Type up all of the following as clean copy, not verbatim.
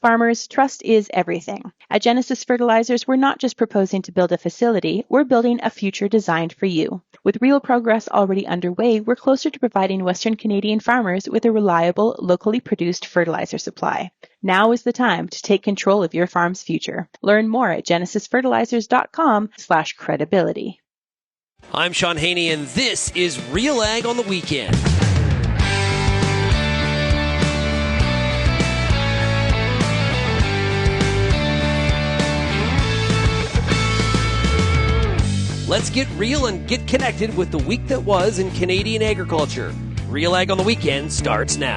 Farmers, trust is everything. At Genesis Fertilizers, we're not just proposing to build a facility, we're building a future designed for you. With real progress already underway, we're closer to providing Western Canadian farmers with a reliable, locally produced fertilizer supply. Now is the time to take control of your farm's future. Learn more at genesisfertilizers.com/credibility. I'm Shaun Haney, and this is RealAg on the Weekend. Let's get real and get connected with the week that was in Canadian agriculture. RealAg on the Weekend starts now.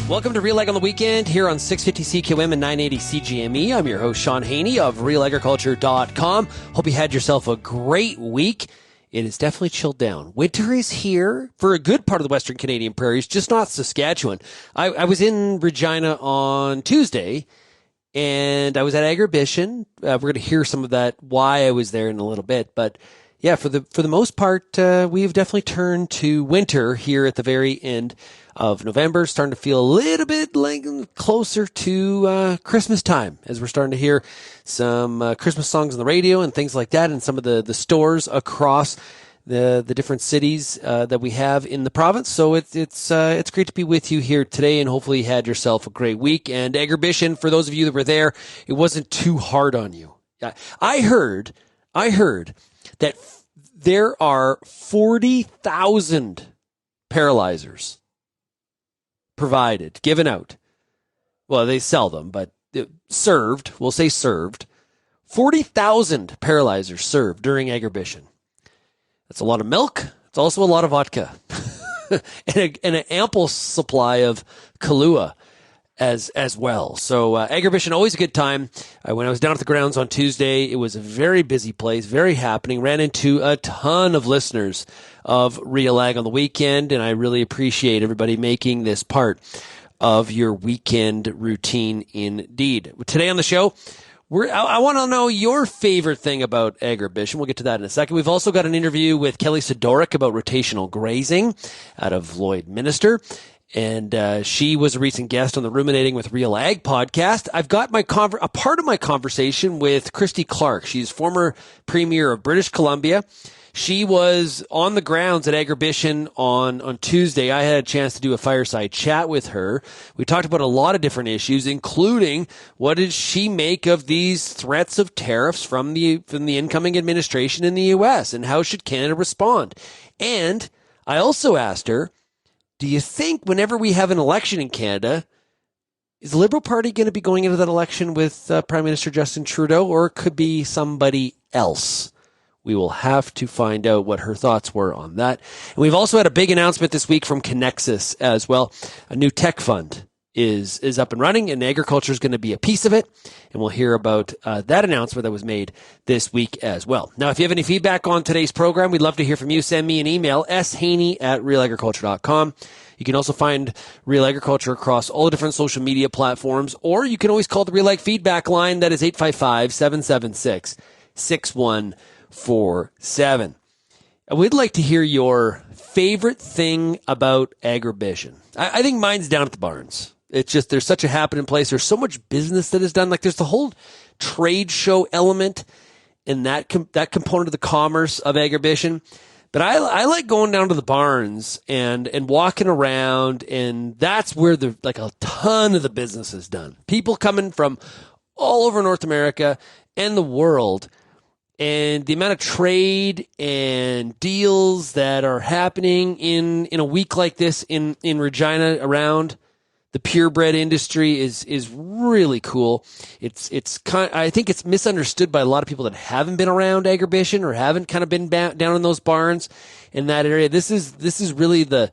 Welcome to RealAg on the Weekend here on 650 CQM and 980 CGME. I'm your host, Shaun Haney of RealAgriculture.com. Hope you had yourself a great week. It is definitely chilled down. Winter is here for a good part of the Western Canadian prairies, just not Saskatchewan. I was in Regina on Tuesday, and I was at Agribition. We're going to hear some of that, why I was there in a little bit. But yeah, for the most part, we've definitely turned to winter here at the very end of November. Starting to feel a little bit like closer to Christmas time, as we're starting to hear some Christmas songs on the radio and things like that in some of the stores across the different cities that we have in the province. So it's great to be with you here today, and hopefully you had yourself a great week. And Agribition, for those of you that were there, it wasn't too hard on you. I heard that there are 40,000 paralyzers given out. Well, they sell them, but served, we'll say served. 40,000 paralyzers served during Agribition. That's a lot of milk. It's also a lot of vodka and an ample supply of Kahlua as well. So Agribition, always a good time. When I was down at the grounds on Tuesday, it was a very busy place, very happening. Ran into a ton of listeners of RealAg on the Weekend, and I really appreciate everybody making this part of your weekend routine indeed. Today on the show, I want to know your favorite thing about Agribition. We'll get to that in a second. We've also got an interview with Kelly Sidoryk about rotational grazing out of Lloydminster. And she was a recent guest on the Ruminating with RealAg podcast. I've got a part of my conversation with Christy Clark. She's former Premier of British Columbia. She was on the grounds at Agribition on Tuesday. I had a chance to do a fireside chat with her. We talked about a lot of different issues, including what did she make of these threats of tariffs from the incoming administration in the U.S., and how should Canada respond? And I also asked her, do you think whenever we have an election in Canada, is the Liberal Party going to be going into that election with Prime Minister Justin Trudeau, or it could be somebody else? We will have to find out what her thoughts were on that. And we've also had a big announcement this week from Conexus as well. A new tech fund is up and running, and agriculture is going to be a piece of it. And we'll hear about that announcement that was made this week as well. Now, if you have any feedback on today's program, we'd love to hear from you. Send me an email, shaney@realagriculture.com. You can also find Real Agriculture across all the different social media platforms, or you can always call the RealAg feedback line. That is 855-776-6147. We'd like to hear your favorite thing about Agribition. I think mine's down at the barns. It's just, there's such a happening place. There's so much business that is done. Like, there's the whole trade show element and that component of the commerce of Agribition. But I like going down to the barns and walking around, and that's where a ton of the business is done. People coming from all over North America and the world. And the amount of trade and deals that are happening in a week like this in Regina around the purebred industry is really cool. I think it's misunderstood by a lot of people that haven't been around Agribition or haven't kind of been down in those barns in that area. This is really the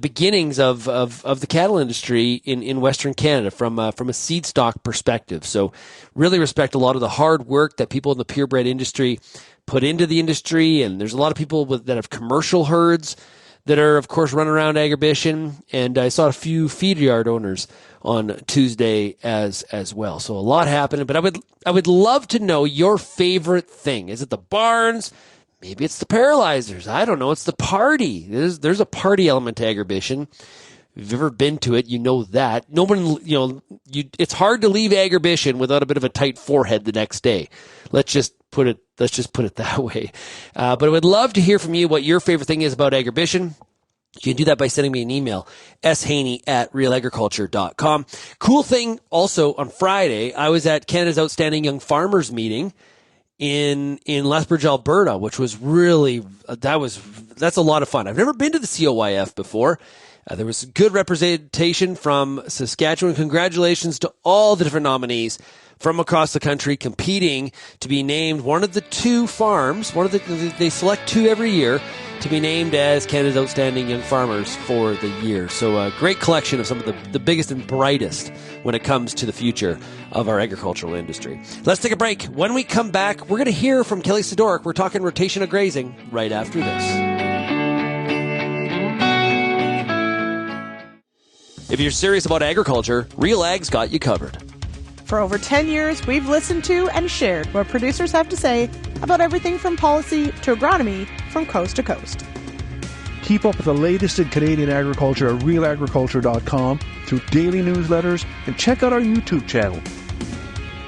beginnings of the cattle industry in Western Canada from a seed stock perspective. So really respect a lot of the hard work that people in the purebred industry put into the industry. And there's a lot of people that have commercial herds that are, of course, running around Agribition. And I saw a few feed yard owners on Tuesday as well. So a lot happening. But I would love to know your favorite thing. Is it the barns? Maybe it's the paralyzers. I don't know. It's the party. There's a party element to Agribition. If you've ever been to it, you know that. No one, it's hard to leave Agribition without a bit of a tight forehead the next day. Let's just put it that way. But I would love to hear from you what your favorite thing is about Agribition. You can do that by sending me an email, shaney@realagriculture.com. Cool thing also on Friday, I was at Canada's Outstanding Young Farmers meeting in Lethbridge, Alberta, which was really, that's a lot of fun. I've never been to the COYF before. There was good representation from Saskatchewan. Congratulations to all the different nominees from across the country competing to be named one of the two farms. They select two every year to be named as Canada's Outstanding Young Farmers for the year. So a great collection of some of the biggest and brightest when it comes to the future of our agricultural industry. Let's take a break. When we come back, we're going to hear from Kelly Sidoryk. We're talking rotational grazing right after this. If you're serious about agriculture, RealAg's got you covered. For over 10 years, we've listened to and shared what producers have to say about everything from policy to agronomy from coast to coast. Keep up with the latest in Canadian agriculture at RealAgriculture.com through daily newsletters and check out our YouTube channel.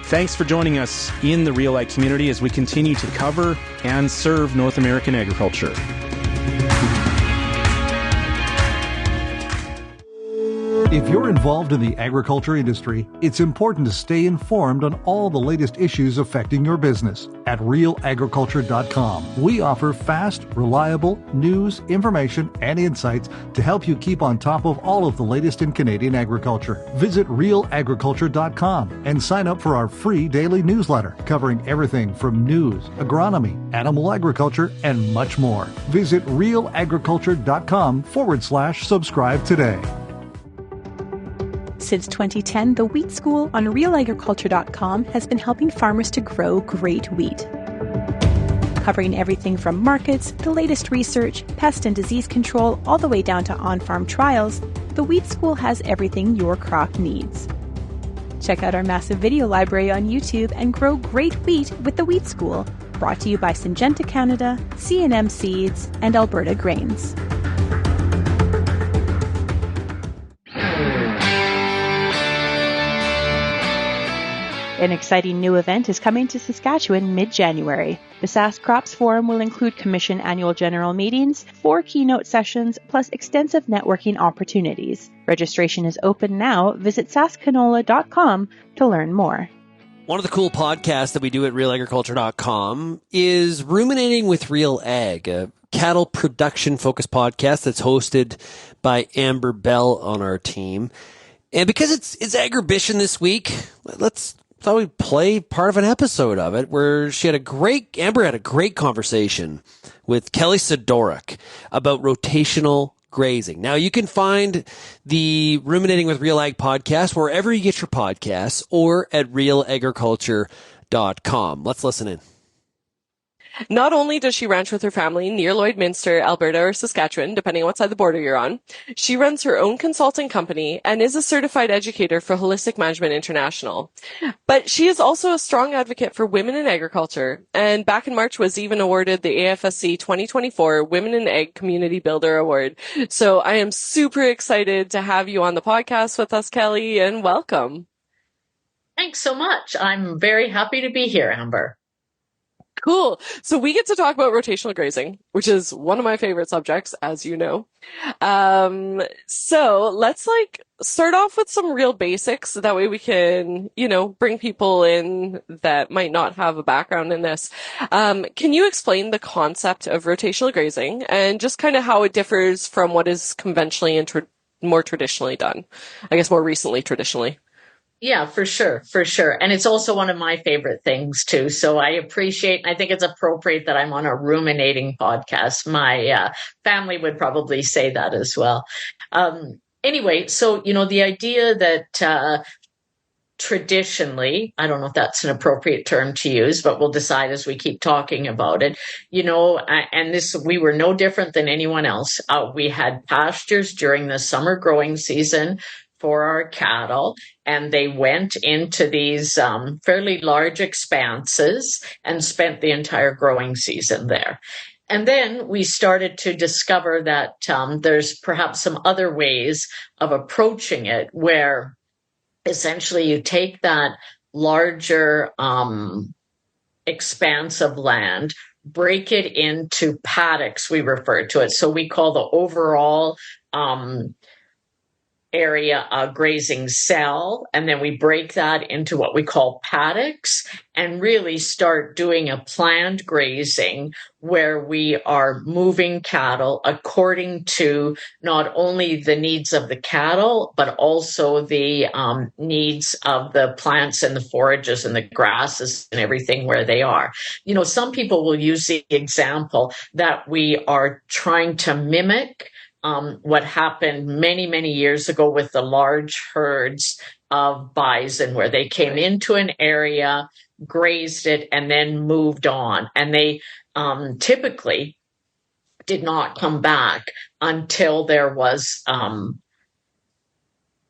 Thanks for joining us in the RealAg community as we continue to cover and serve North American agriculture. If you're involved in the agriculture industry, it's important to stay informed on all the latest issues affecting your business. At RealAgriculture.com, we offer fast, reliable news, information, and insights to help you keep on top of all of the latest in Canadian agriculture. Visit RealAgriculture.com and sign up for our free daily newsletter covering everything from news, agronomy, animal agriculture, and much more. Visit RealAgriculture.com/subscribe today. Since 2010, the Wheat School on RealAgriculture.com has been helping farmers to grow great wheat. Covering everything from markets, the latest research, pest and disease control, all the way down to on-farm trials, the Wheat School has everything your crop needs. Check out our massive video library on YouTube and grow great wheat with the Wheat School, brought to you by Syngenta Canada, C&M Seeds, and Alberta Grains. An exciting new event is coming to Saskatchewan mid-January. The Sask Crops Forum will include Commission annual general meetings, 4 keynote sessions, plus extensive networking opportunities. Registration is open now. Visit saskcanola.com to learn more. One of the cool podcasts that we do at RealAgriculture.com is Ruminating with RealAg, a cattle production-focused podcast that's hosted by Amber Bell on our team. And because it's Agribition this week, thought we'd play part of an episode of it where Amber had a great conversation with Kelly Sidoryk about rotational grazing. Now, you can find the Ruminating with RealAg podcast wherever you get your podcasts or at realagriculture.com. Let's listen in. Not only does she ranch with her family near Lloydminster, Alberta, or Saskatchewan, depending on what side of the border you're on, she runs her own consulting company and is a certified educator for Holistic Management International. But she is also a strong advocate for women in agriculture, and back in March was even awarded the AFSC 2024 Women in Ag Community Builder Award. So I am super excited to have you on the podcast with us, Kelly, and welcome. Thanks so much. I'm very happy to be here, Amber. Cool. So we get to talk about rotational grazing, which is one of my favorite subjects, as you know. So let's start off with some real basics. So that way we can, bring people in that might not have a background in this. Can you explain the concept of rotational grazing and just kind of how it differs from what is conventionally and more traditionally done? I guess more recently traditionally. Yeah, for sure. And it's also one of my favorite things too. So I think it's appropriate that I'm on a ruminating podcast. My family would probably say that as well. Anyway, so, the idea that traditionally, I don't know if that's an appropriate term to use, but we'll decide as we keep talking about it, we were no different than anyone else. We had pastures during the summer growing season for our cattle, and they went into these fairly large expanses and spent the entire growing season there. And then we started to discover that there's perhaps some other ways of approaching it where essentially you take that larger expanse of land, break it into paddocks, we refer to it. So we call the overall area a grazing cell, and then we break that into what we call paddocks and really start doing a planned grazing where we are moving cattle according to not only the needs of the cattle, but also the needs of the plants and the forages and the grasses and everything where they are. You know, some people will use the example that we are trying to mimic what happened many, many years ago with the large herds of bison, where they came into an area, grazed it, and then moved on. And they typically did not come back until there was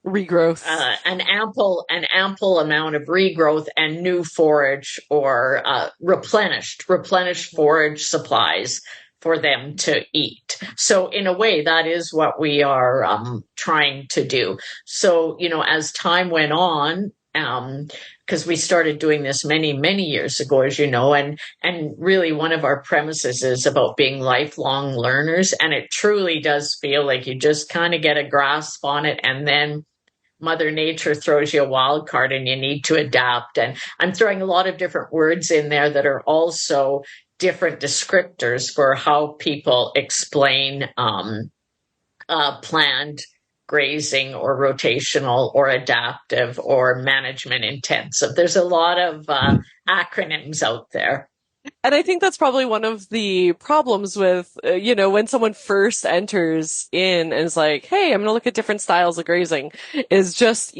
regrowth, an ample amount of regrowth and new forage or replenished forage supplies for them to eat. So in a way, that is what we are trying to do. So, you know, as time went on, because we started doing this many, many years ago, as you know, and really one of our premises is about being lifelong learners. And it truly does feel like you just kind of get a grasp on it, and then Mother Nature throws you a wild card and you need to adapt. And I'm throwing a lot of different words in there that are also different descriptors for how people explain planned grazing or rotational or adaptive or management intensive. There's a lot of acronyms out there. And I think that's probably one of the problems with, when someone first enters in and is like, hey, I'm going to look at different styles of grazing, is just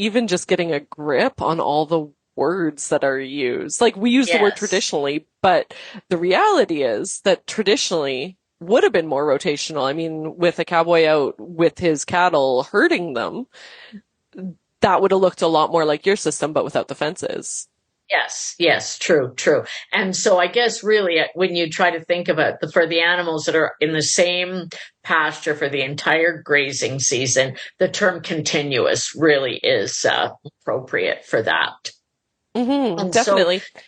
getting a grip on all the words that are used. Like, we use the word traditionally, but the reality is that traditionally would have been more rotational. I mean, with a cowboy out with his cattle herding them, that would have looked a lot more like your system, but without the fences. Yes, true. And so I guess really when you try to think of it, for the animals that are in the same pasture for the entire grazing season, the term continuous really is appropriate for that. Mm-hmm, definitely. So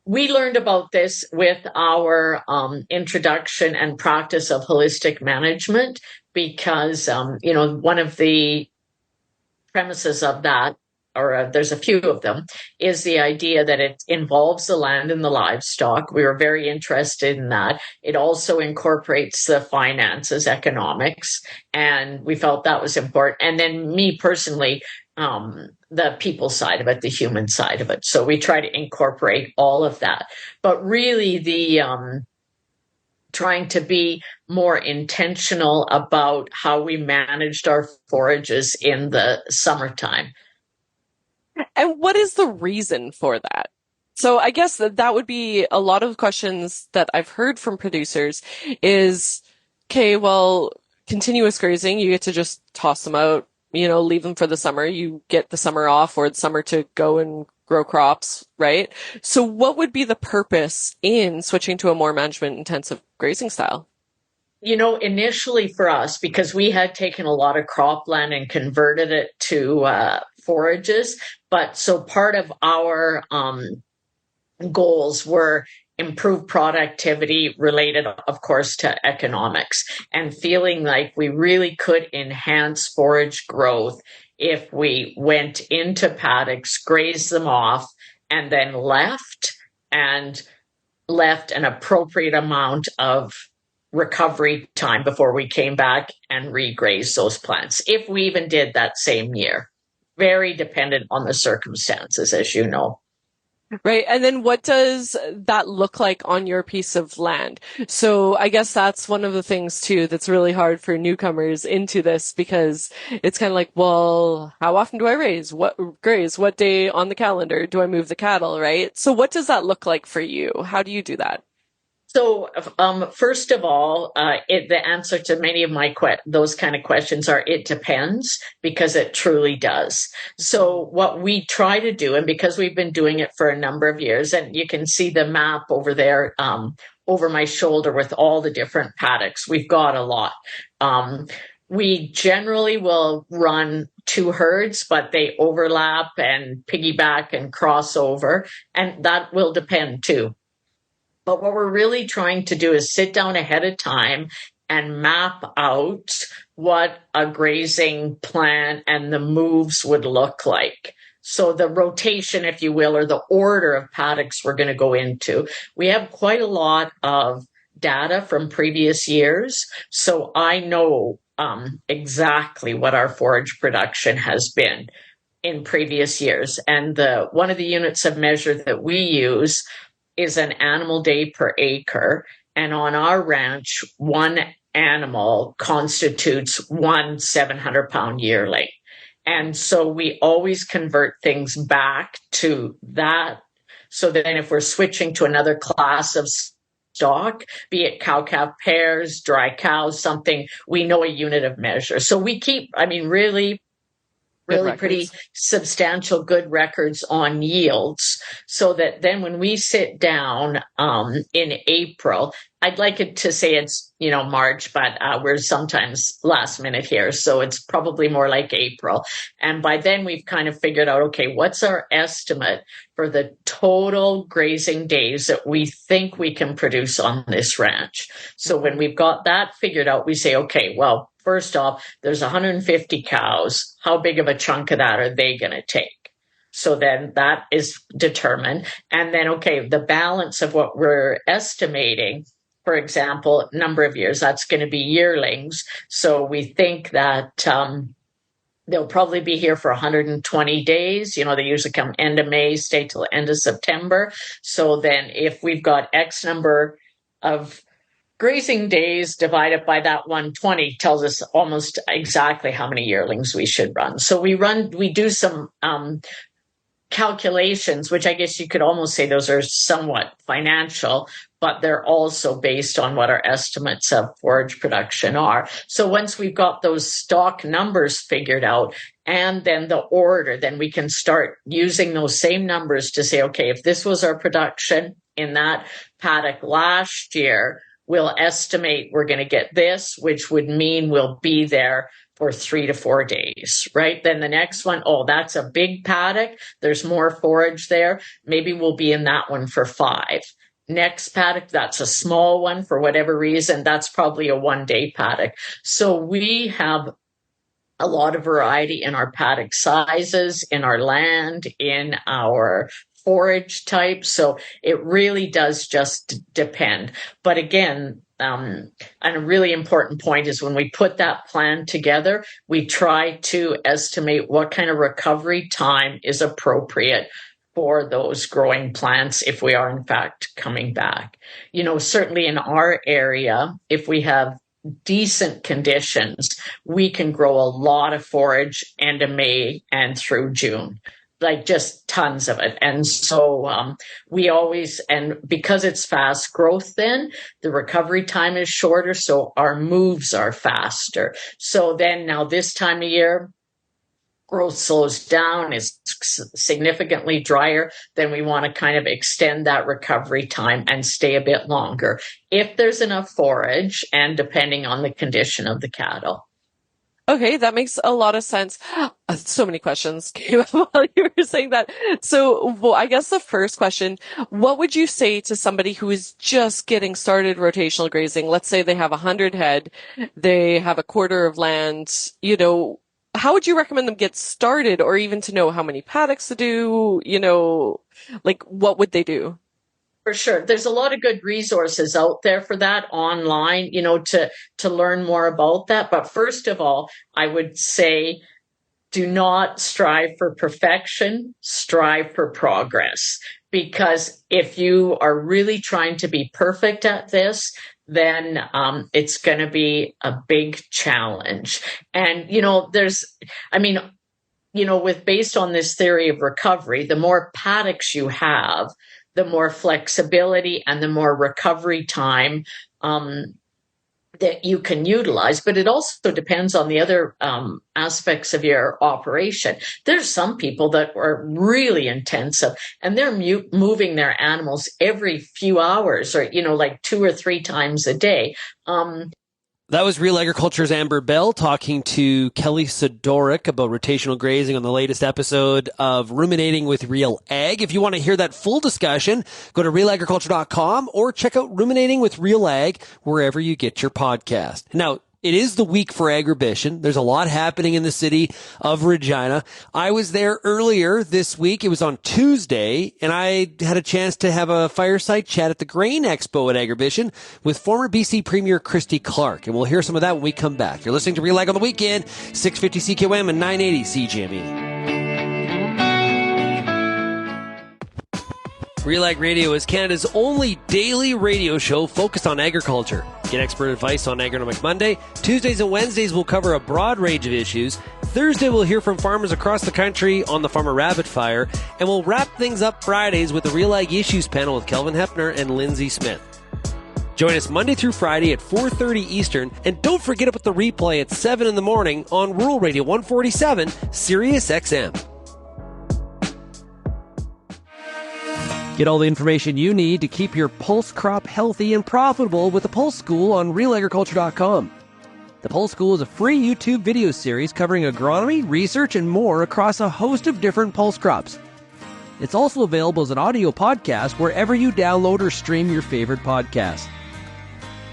we learned about this with our introduction and practice of holistic management because, one of the premises of that, or there's a few of them, is the idea that it involves the land and the livestock. We were very interested in that. It also incorporates the finances, economics, and we felt that was important. And then me personally, the people side of it, the human side of it. So we try to incorporate all of that. But really the trying to be more intentional about how we managed our forages in the summertime. And what is the reason for that? So I guess that would be a lot of questions that I've heard from producers is, okay, well, continuous grazing, you get to just toss them out, leave them for the summer. You get the summer off or the summer to go and grow crops, right? So what would be the purpose in switching to a more management intensive grazing style? Initially for us, because we had taken a lot of cropland and converted it to forages, but so part of our goals were improved productivity related, of course, to economics, and feeling like we really could enhance forage growth if we went into paddocks, grazed them off, and then left an appropriate amount of recovery time before we came back and regrazed those plants, if we even did that same year. Very dependent on the circumstances, as you know. Right. And then what does that look like on your piece of land? So I guess that's one of the things too that's really hard for newcomers into this, because it's kind of like, well, how often do I graze? What day on the calendar do I move the cattle, right? So what does that look like for you? How do you do that? So, first of all, the answer to many of my those kind of questions are it depends, because it truly does. So what we try to do, and because we've been doing it for a number of years, and you can see the map over there, over my shoulder with all the different paddocks. We've got a lot. We generally will run 2 herds, but they overlap and piggyback and cross over, and that will depend too. But what we're really trying to do is sit down ahead of time and map out what a grazing plan and the moves would look like. So the rotation, if you will, or the order of paddocks we're going to go into. We have quite a lot of data from previous years, so I know exactly what our forage production has been in previous years. And one of the units of measure that we use is an animal day per acre. And on our ranch, one animal constitutes one 700-pound yearling. And so we always convert things back to that. So then if we're switching to another class of stock, be it cow-calf pairs, dry cows, something, we know a unit of measure. So we keep, really pretty substantial good records on yields, so that then when we sit down in April, I'd like it to say it's, March, but we're sometimes last minute here. So it's probably more like April. And by then we've kind of figured out, okay, what's our estimate for the total grazing days that we think we can produce on this ranch? So when we've got that figured out, we say, okay, well, first off, there's 150 cows. How big of a chunk of that are they going to take? So then that is determined. And then, okay, the balance of what we're estimating, for example, number of years, that's going to be yearlings. So we think that they'll probably be here for 120 days. They usually come end of May, stay till end of September. So then if we've got X number of grazing days divided by that 120 tells us almost exactly how many yearlings we should run. So we do some calculations, which I guess you could almost say those are somewhat financial, but they're also based on what our estimates of forage production are. So once we've got those stock numbers figured out and then the order, then we can start using those same numbers to say, okay, if this was our production in that paddock last year, we'll estimate we're going to get this, which would mean we'll be there for 3 to 4 days, right? Then the next one, oh, that's a big paddock. There's more forage there. Maybe we'll be in that one for 5. Next paddock, that's a small one for whatever reason. That's probably a 1-day paddock. So we have a lot of variety in our paddock sizes, in our land, in our forage type. So it really does just depend. But again, and a really important point is when we put that plan together, we try to estimate what kind of recovery time is appropriate for those growing plants if we are in fact coming back. Certainly in our area, if we have decent conditions, we can grow a lot of forage end of May and through June. Like just tons of it. And so we always, and because it's fast growth, then the recovery time is shorter. So our moves are faster. So then now this time of year, growth slows down, is significantly drier. Then we want to kind of extend that recovery time and stay a bit longer if there's enough forage and depending on the condition of the cattle. Okay, that makes a lot of sense. So many questions came up while you were saying that. So, well, I guess the first question, what would you say to somebody who is just getting started rotational grazing? Let's say they have 100 head, they have a quarter of land, how would you recommend them get started, or even to know how many paddocks to do, what would they do? For sure. There's a lot of good resources out there for that online, to learn more about that. But first of all, I would say do not strive for perfection, strive for progress. Because if you are really trying to be perfect at this, then it's going to be a big challenge. And, based on this theory of recovery, the more paddocks you have, the more flexibility and the more recovery time that you can utilize, but it also depends on the other aspects of your operation. There's some people that are really intensive and they're moving their animals every few hours or, like 2 or 3 times a day. That was Real Agriculture's Amber Bell talking to Kelly Sidoryk about rotational grazing on the latest episode of Ruminating with RealAg. If you want to hear that full discussion, go to realagriculture.com or check out Ruminating with RealAg wherever you get your podcast. Now, it is the week for Agribition. There's a lot happening in the city of Regina. I was there earlier this week. It was on Tuesday, and I had a chance to have a fireside chat at the Grain Expo at Agribition with former BC Premier Christy Clark. And we'll hear some of that when we come back. You're listening to RealAg on the Weekend, 650 CQM and 980 CGME. RealAg Radio is Canada's only daily radio show focused on agriculture. Get expert advice on Agronomic Monday. Tuesdays and Wednesdays will cover a broad range of issues. Thursday we'll hear from farmers across the country on the Farmer Rapid Fire. And we'll wrap things up Fridays with the RealAg Issues panel with Kelvin Hepner and Lindsay Smith. Join us Monday through Friday at 4:30 Eastern. And don't forget about the replay at 7 in the morning on Rural Radio 147, Sirius XM. Get all the information you need to keep your pulse crop healthy and profitable with the Pulse School on RealAgriculture.com. The Pulse School is a free YouTube video series covering agronomy, research, and more across a host of different pulse crops. It's also available as an audio podcast wherever you download or stream your favorite podcast.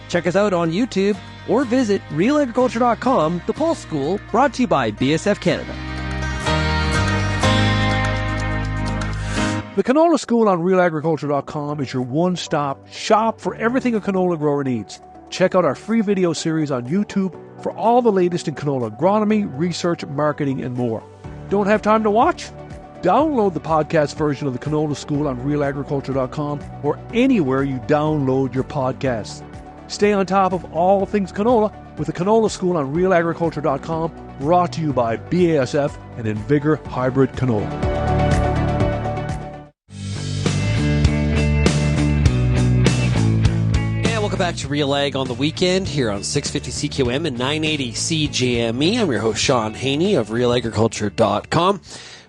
Check us out on YouTube or visit RealAgriculture.com. The Pulse School, brought to you by BSF Canada. The Canola School on RealAgriculture.com is your one-stop shop for everything a canola grower needs. Check out our free video series on YouTube for all the latest in canola agronomy, research, marketing, and more. Don't have time to watch? Download the podcast version of the Canola School on RealAgriculture.com or anywhere you download your podcasts. Stay on top of all things canola with the Canola School on RealAgriculture.com, brought to you by BASF and Invigor Hybrid Canola. Welcome back to Real Ag on the Weekend here on 650 CQM and 980 CGME. I'm your host, Shaun Haney of RealAgriculture.com.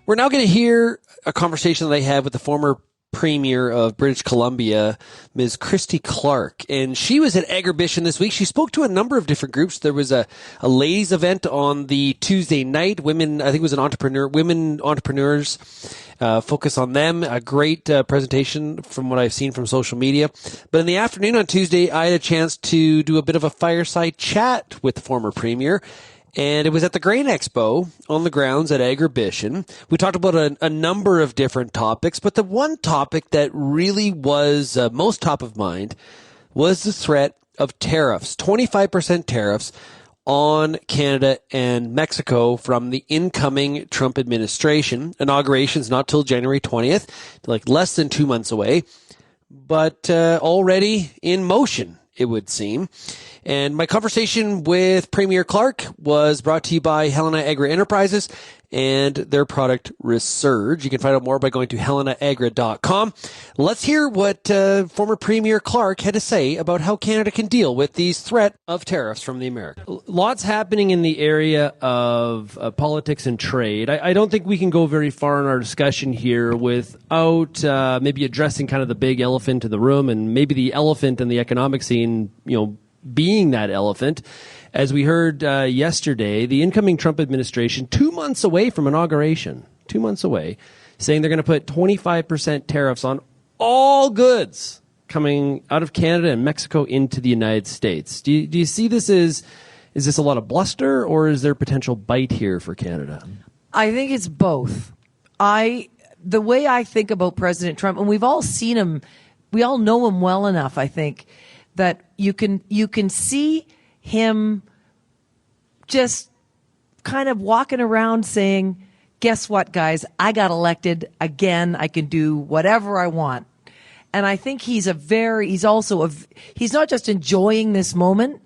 We're now going to hear a conversation that I had with the former Premier of British Columbia, Ms. Christy Clark. And she was at Agribition this week. She spoke to a number of different groups. There was a ladies event on the Tuesday night. Women, I think it was women entrepreneurs, focus on them. A great presentation from what I've seen from social media. But in the afternoon on Tuesday, I had a chance to do a bit of a fireside chat with the former Premier. And it was at the Grain Expo on the grounds at Agribition. We talked about a number of different topics, but the one topic that really was most top of mind was the threat of tariffs, 25% tariffs on Canada and Mexico from the incoming Trump administration. Inauguration's not till January 20th, like less than 2 months away, but already in motion, it would seem. And my conversation with Premier Clark was brought to you by Helena Agri Enterprises and their product Resurge. You can find out more by going to helenaagra.com. Let's hear what former Premier Clark had to say about how Canada can deal with these threat of tariffs from the Americans. Lots happening in the area of politics and trade. I don't think we can go very far in our discussion here without maybe addressing kind of the big elephant in the room, and maybe the elephant in the economic scene, being that elephant. As we heard yesterday, the incoming Trump administration, 2 months away from inauguration, 2 months away, saying they're going to put 25% tariffs on all goods coming out of Canada and Mexico into the United States. Do you see this as, is this a lot of bluster, or is there potential bite here for Canada? I think it's both. The way I think about President Trump, and we've all seen him, we all know him well enough, I think, that you can see him just kind of walking around saying, guess what, guys? I got elected again. I can do whatever I want. And I think he's not just enjoying this moment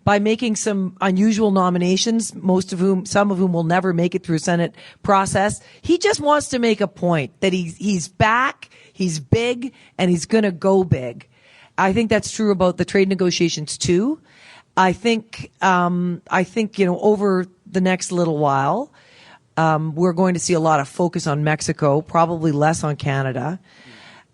by making some unusual nominations, some of whom will never make it through Senate process. He just wants to make a point that he's back, he's big, and he's going to go big. I think that's true about the trade negotiations too. I think over the next little while, we're going to see a lot of focus on Mexico, probably less on Canada.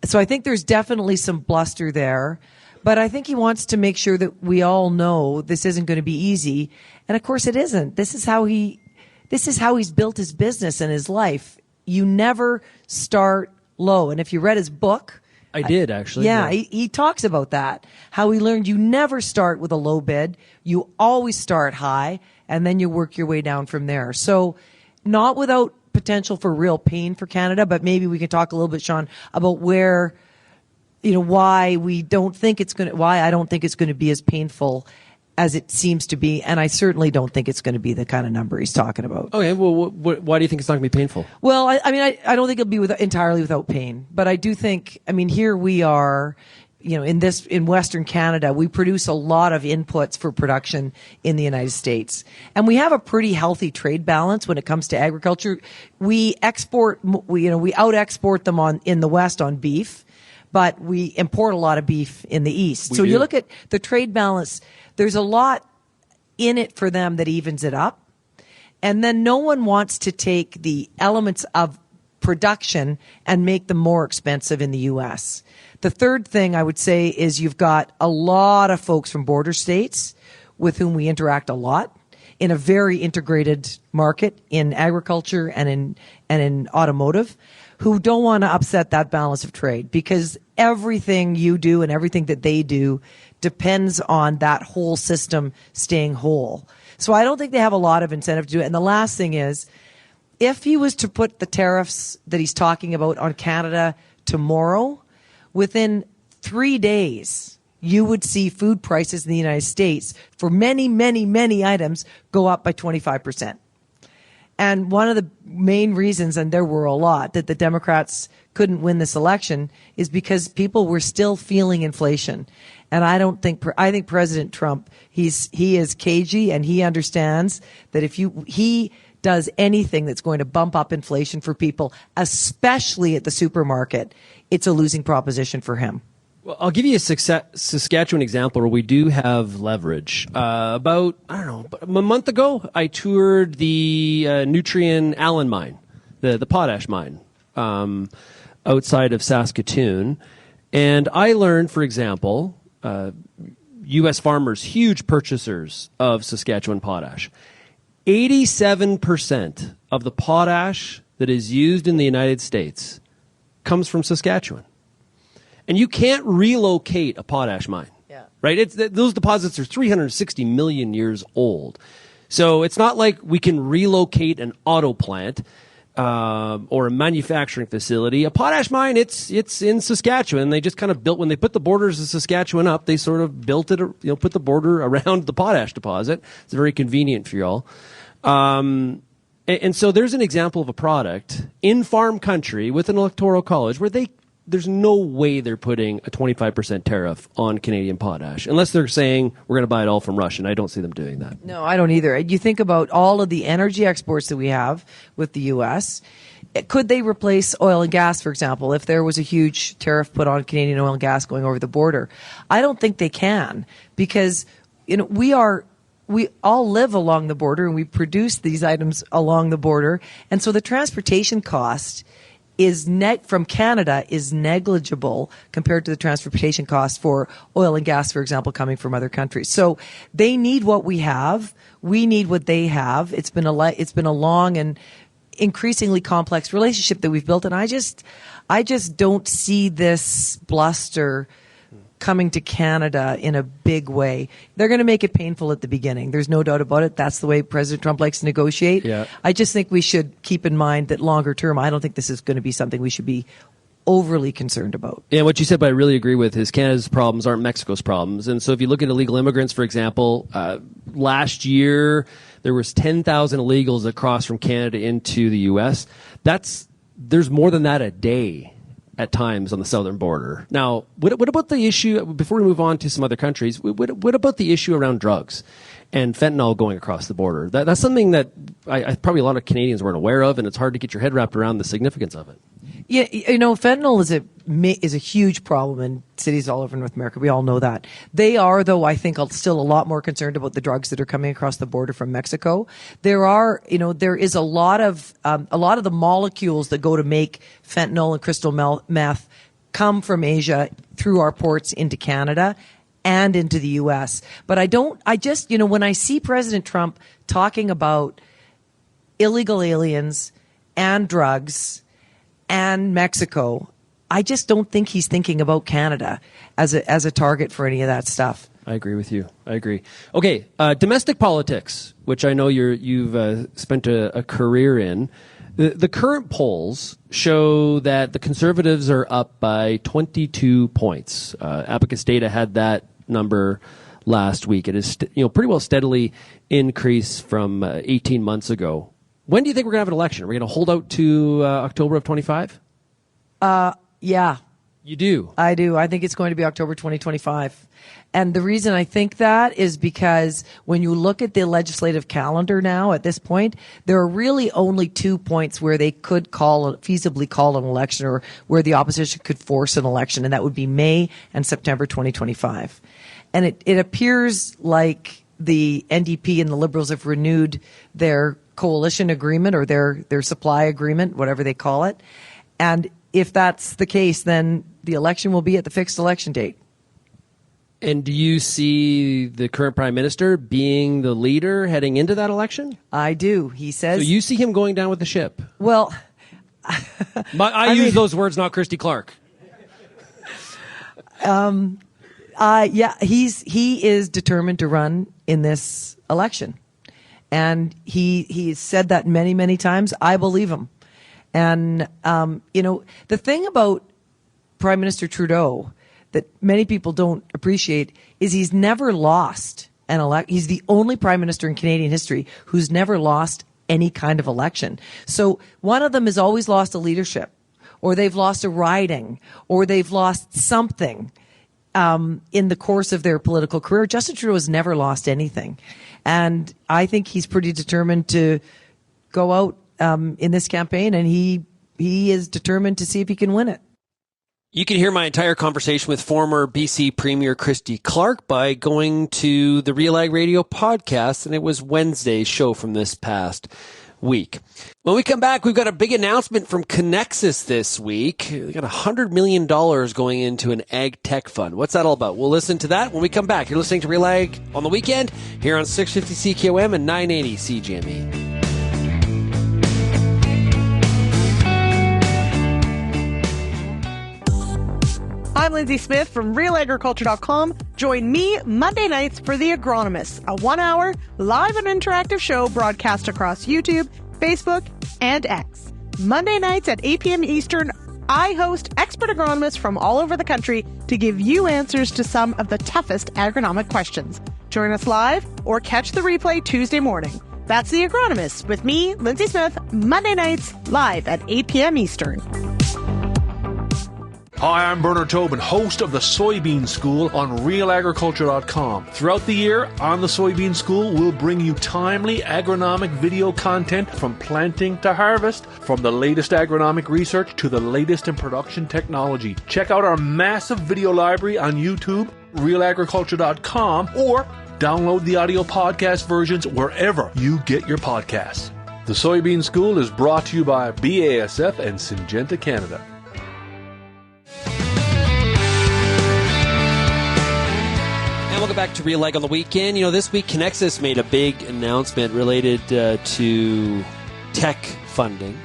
So I think there's definitely some bluster there. But I think he wants to make sure that we all know this isn't going to be easy. And of course it isn't. This is how he's built his business and his life. You never start low. And if you read his book, I did actually. Yeah, he talks about that. How he learned you never start with a low bid. You always start high and then you work your way down from there. So not without potential for real pain for Canada, but maybe we can talk a little bit, Shaun, about why I don't think it's going to be as painful as it seems to be, and I certainly don't think it's going to be the kind of number he's talking about. Okay, well, why do you think it's not going to be painful? Well, I don't think it'll be entirely without pain, but I do think, here we are, in Western Canada, we produce a lot of inputs for production in the United States, and we have a pretty healthy trade balance when it comes to agriculture. We out-export them in the West on beef, but we import a lot of beef in the East. So you look at the trade balance, there's a lot in it for them that evens it up. And then no one wants to take the elements of production and make them more expensive in the U.S. The third thing I would say is you've got a lot of folks from border states with whom we interact a lot in a very integrated market in agriculture and in automotive, who don't want to upset that balance of trade, because everything you do and everything that they do depends on that whole system staying whole. So I don't think they have a lot of incentive to do it. And the last thing is, if he was to put the tariffs that he's talking about on Canada tomorrow, within 3 days, you would see food prices in the United States for many, many, many items go up by 25%. And one of the main reasons, and there were a lot, that the Democrats couldn't win this election is because people were still feeling inflation. And I think President Trump, he is cagey, and he understands that if he does anything that's going to bump up inflation for people, especially at the supermarket, it's a losing proposition for him. Well, I'll give you a Saskatchewan example where we do have leverage. About a month ago, I toured the Nutrien Allen mine, the potash mine, outside of Saskatoon. And I learned, for example, U.S. farmers, huge purchasers of Saskatchewan potash. 87% of the potash that is used in the United States comes from Saskatchewan. And you can't relocate a potash mine, right? Those deposits are 360 million years old. So it's not like we can relocate an auto plant or a manufacturing facility. A potash mine, it's in Saskatchewan. They just kind of built, when they put the borders of Saskatchewan up, they sort of built it, put the border around the potash deposit. It's very convenient for y'all. And so there's an example of a product in farm country with an electoral college where there's no way they're putting a 25% tariff on Canadian potash, unless they're saying we're going to buy it all from Russia. And I don't see them doing that. No, I don't either. You think about all of the energy exports that we have with the U.S. Could they replace oil and gas, for example, if there was a huge tariff put on Canadian oil and gas going over the border? I don't think they can, because we all live along the border and we produce these items along the border. And so the transportation cost from Canada is negligible compared to the transportation cost for oil and gas, for example, coming from other countries. So they need what we have. We need what they have. It's been a long and increasingly complex relationship that we've built. And I just don't see this bluster coming to Canada in a big way. They're going to make it painful at the beginning. There's no doubt about it. That's the way President Trump likes to negotiate. Yeah. I just think we should keep in mind that longer term, I don't think this is going to be something we should be overly concerned about. Yeah, what you said, but I really agree with, is Canada's problems aren't Mexico's problems. And so if you look at illegal immigrants, for example, last year there was 10,000 illegals that crossed from Canada into the U.S. There's more than that a day at times on the southern border. Now, what about the issue, before we move on to some other countries, what about the issue around drugs and fentanyl going across the border? That's something that I probably a lot of Canadians weren't aware of, and it's hard to get your head wrapped around the significance of it. Yeah, fentanyl is a is a huge problem in cities all over North America. We all know that. They are, though, I think, still a lot more concerned about the drugs that are coming across the border from Mexico. There is a lot of the molecules that go to make fentanyl and crystal meth come from Asia through our ports into Canada and into the U.S. But when I see President Trump talking about illegal aliens and drugs and Mexico, I just don't think he's thinking about Canada as a target for any of that stuff. I agree with you. I agree. Okay, domestic politics, which I know you've spent a career in. The current polls show that the Conservatives are up by 22 points. Abacus Data had that number last week. It is pretty well steadily increased from 18 months ago. When do you think we're going to have an election? Are we going to hold out to October of 25? Yeah. You do? I do. I think it's going to be October 2025. And the reason I think that is because when you look at the legislative calendar now at this point, there are really only 2 points where they could feasibly call an election, or where the opposition could force an election, and that would be May and September 2025. And it appears like the NDP and the Liberals have renewed their coalition agreement, or their supply agreement, whatever they call it. And if that's the case, then the election will be at the fixed election date. And do you see the current prime minister being the leader heading into that election? I do. He says. So you see him going down with the ship? Well, I use those words, not Christy Clark. Yeah, he is determined to run in this election, and he said that many, many times. I believe him. And, the thing about Prime Minister Trudeau that many people don't appreciate is he's never lost an election. He's the only prime minister in Canadian history who's never lost any kind of election. So one of them has always lost a leadership, or they've lost a riding, or they've lost something in the course of their political career. Justin Trudeau has never lost anything. And I think he's pretty determined to go out in this campaign, and he is determined to see if he can win it. You can hear my entire conversation with former BC Premier Christy Clark by going to the RealAg Radio podcast, and it was Wednesday's show from this past week. When we come back, we've got a big announcement from Conexus this week. We've got $100 million going into an ag tech fund. What's that all about? We'll listen to that when we come back. You're listening to RealAg on the weekend here on 650 CKOM and 980 CGME. I'm Lindsay Smith from RealAgriculture.com. Join me Monday nights for The Agronomists, a 1-hour live and interactive show broadcast across YouTube, Facebook, and X. Monday nights at 8 p.m. Eastern, I host expert agronomists from all over the country to give you answers to some of the toughest agronomic questions. Join us live or catch the replay Tuesday morning. That's The Agronomists with me, Lindsay Smith, Monday nights live at 8 p.m. Eastern. Hi, I'm Bernard Tobin, host of the Soybean School on RealAgriculture.com. Throughout the year, on the Soybean School, we'll bring you timely agronomic video content from planting to harvest, from the latest agronomic research to the latest in production technology. Check out our massive video library on YouTube, RealAgriculture.com, or download the audio podcast versions wherever you get your podcasts. The Soybean School is brought to you by BASF and Syngenta Canada. Welcome back to RealAg on the weekend. This week Conexus made a big announcement related to tech funding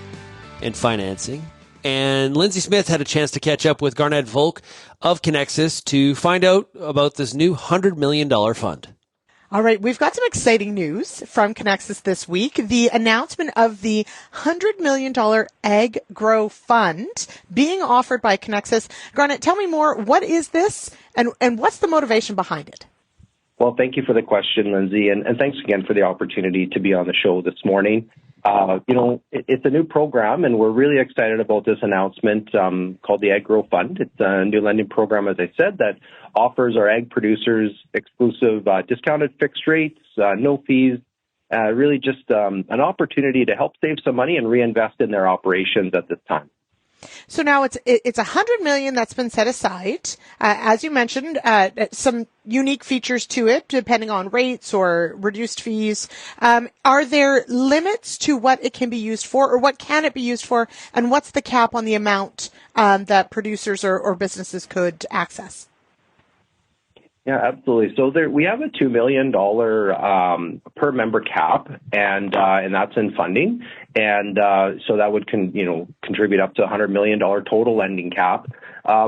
and financing. And Lindsay Smith had a chance to catch up with Garnett Volk of Conexus to find out about this new $100 million fund. All right, we've got some exciting news from Conexus this week. The announcement of the $100 million Ag Grow Fund being offered by Conexus. Garnett, tell me more. What is this, and what's the motivation behind it? Well, thank you for the question, Lindsay, and thanks again for the opportunity to be on the show this morning. It's a new program, and we're really excited about this announcement called the Ag Grow Fund. It's a new lending program, as I said, that offers our ag producers exclusive discounted fixed rates, no fees, really just an opportunity to help save some money and reinvest in their operations at this time. So now it's $100 million that's been set aside. As you mentioned, some unique features to it, depending on rates or reduced fees. Are there limits to what it can be used for, or what can it be used for, and what's the cap on the amount that producers or businesses could access? Yeah, absolutely. So we have a $2 million per member cap, and that's in funding, and so that would contribute up to $100 million total lending cap.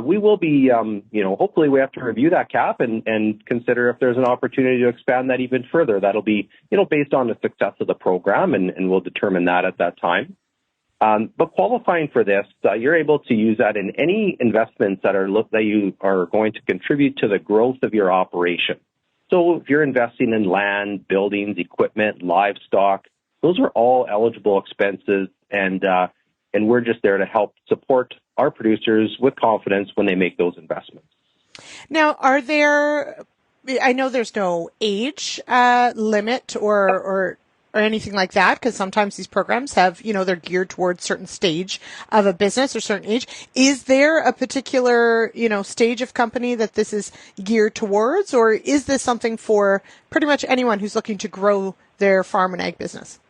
We will be, hopefully we have to review that cap and consider if there's an opportunity to expand that even further. That'll be, based on the success of the program, and we'll determine that at that time. But qualifying for this, you're able to use that in any investments that you are going to contribute to the growth of your operation. So if you're investing in land, buildings, equipment, livestock, those are all eligible expenses, and we're just there to help support our producers with confidence when they make those investments. Now, I know there's no age limit or anything like that, because sometimes these programs have, they're geared towards certain stage of a business or certain age. Is there a particular, stage of company that this is geared towards, or is this something for pretty much anyone who's looking to grow their farm and ag business?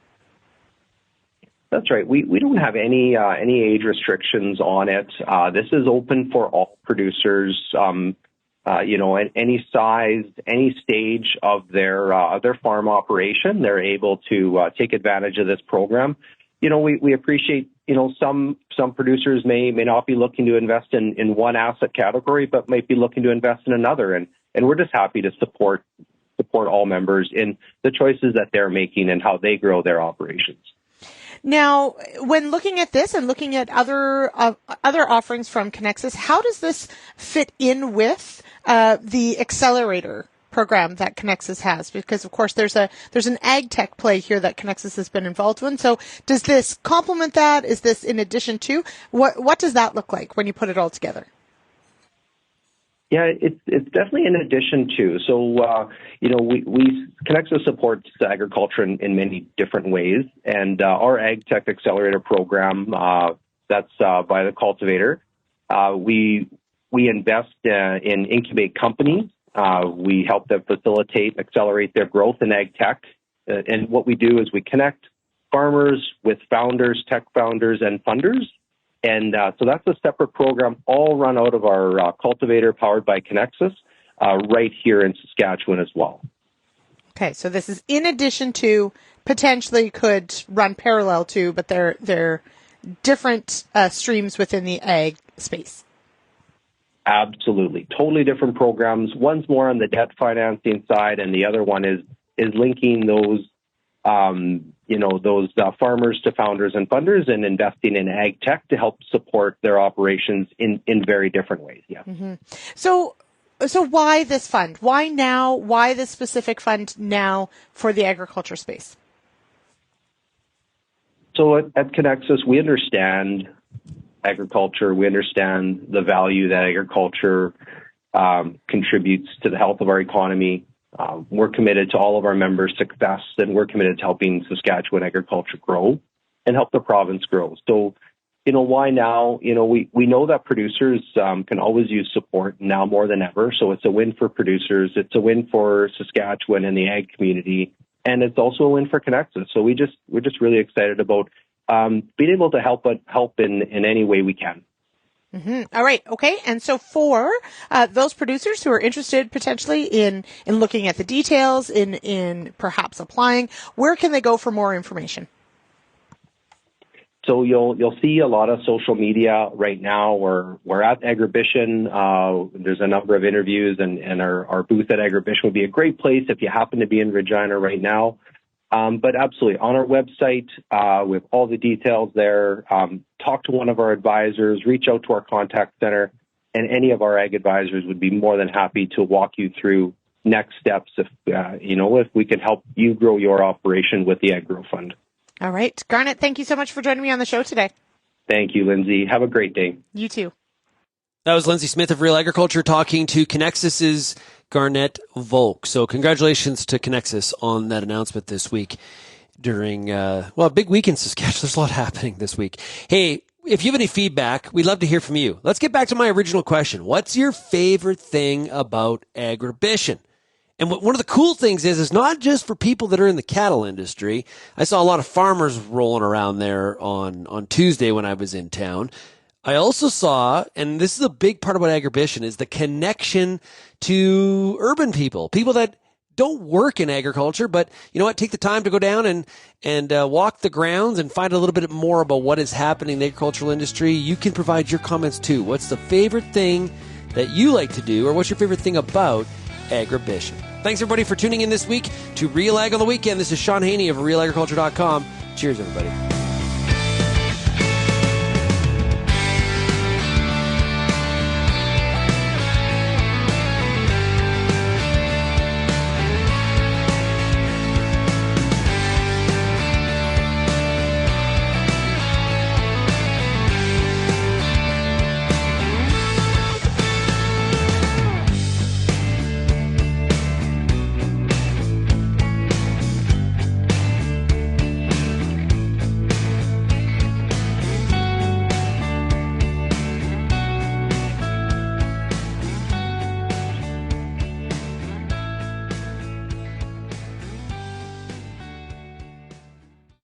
That's right. We don't have any age restrictions on it. This is open for all producers. At any size, any stage of their farm operation, they're able to take advantage of this program. We appreciate, some producers may not be looking to invest in one asset category, but might be looking to invest in another. And we're just happy to support all members in the choices that they're making and how they grow their operations. Now, when looking at this and looking at other offerings from Conexus, how does this fit in with the accelerator program that Conexus has? Because of course there's an ag tech play here that Conexus has been involved in. So does this complement that? Is this in addition to? What does that look like when you put it all together? Yeah, it's definitely in addition to. So, Conexus supports agriculture in many different ways, and our Ag Tech Accelerator program, that's by the cultivator. We invest in incubate companies. We help them accelerate their growth in ag tech. And what we do is we connect farmers with founders, tech founders, and funders. And so that's a separate program, all run out of our cultivator powered by Conexus, right here in Saskatchewan as well. Okay, so this is in addition to, potentially could run parallel to, but they're different streams within the ag space. Absolutely. Totally different programs. One's more on the debt financing side, and the other one is linking those farmers to founders and funders and investing in ag tech to help support their operations in very different ways. Yeah. Mm-hmm. So why this fund? Why now? Why this specific fund now for the agriculture space? So at Conexus, we understand agriculture. We understand the value that agriculture contributes to the health of our economy. We're committed to all of our members' success, and we're committed to helping Saskatchewan agriculture grow and help the province grow. So, why now? We know that producers can always use support now more than ever. So it's a win for producers. It's a win for Saskatchewan and the ag community, and it's also a win for Conexus. So we're just really excited about being able to help in any way we can. Mm-hmm. All right. Okay. And so for those producers who are interested potentially in looking at the details, in perhaps applying, where can they go for more information? So you'll see a lot of social media right now. We're at Agribition. There's a number of interviews, and our booth at Agribition would be a great place if you happen to be in Regina right now. But absolutely, on our website, with all the details there, talk to one of our advisors, reach out to our contact center, and any of our ag advisors would be more than happy to walk you through next steps if we can help you grow your operation with the Ag Grow Fund. All right. Garnet, thank you so much for joining me on the show today. Thank you, Lindsay. Have a great day. You too. That was Lindsay Smith of Real Agriculture talking to Conexus's Garnet Volk. So congratulations to Conexus on that announcement this week during, a big week in Saskatchewan. There's a lot happening this week. Hey, if you have any feedback, we'd love to hear from you. Let's get back to my original question. What's your favorite thing about Agribition? And one of the cool things is not just for people that are in the cattle industry. I saw a lot of farmers rolling around there on Tuesday when I was in town. I also saw, and this is a big part about Agribition, is the connection to urban people that don't work in agriculture, but you know what? Take the time to go down and walk the grounds and find a little bit more about what is happening in the agricultural industry. You can provide your comments too. What's the favorite thing that you like to do, or what's your favorite thing about Agribition? Thanks everybody for tuning in this week to Real Ag on the Weekend. This is Shaun Haney of RealAgriculture.com. Cheers, everybody.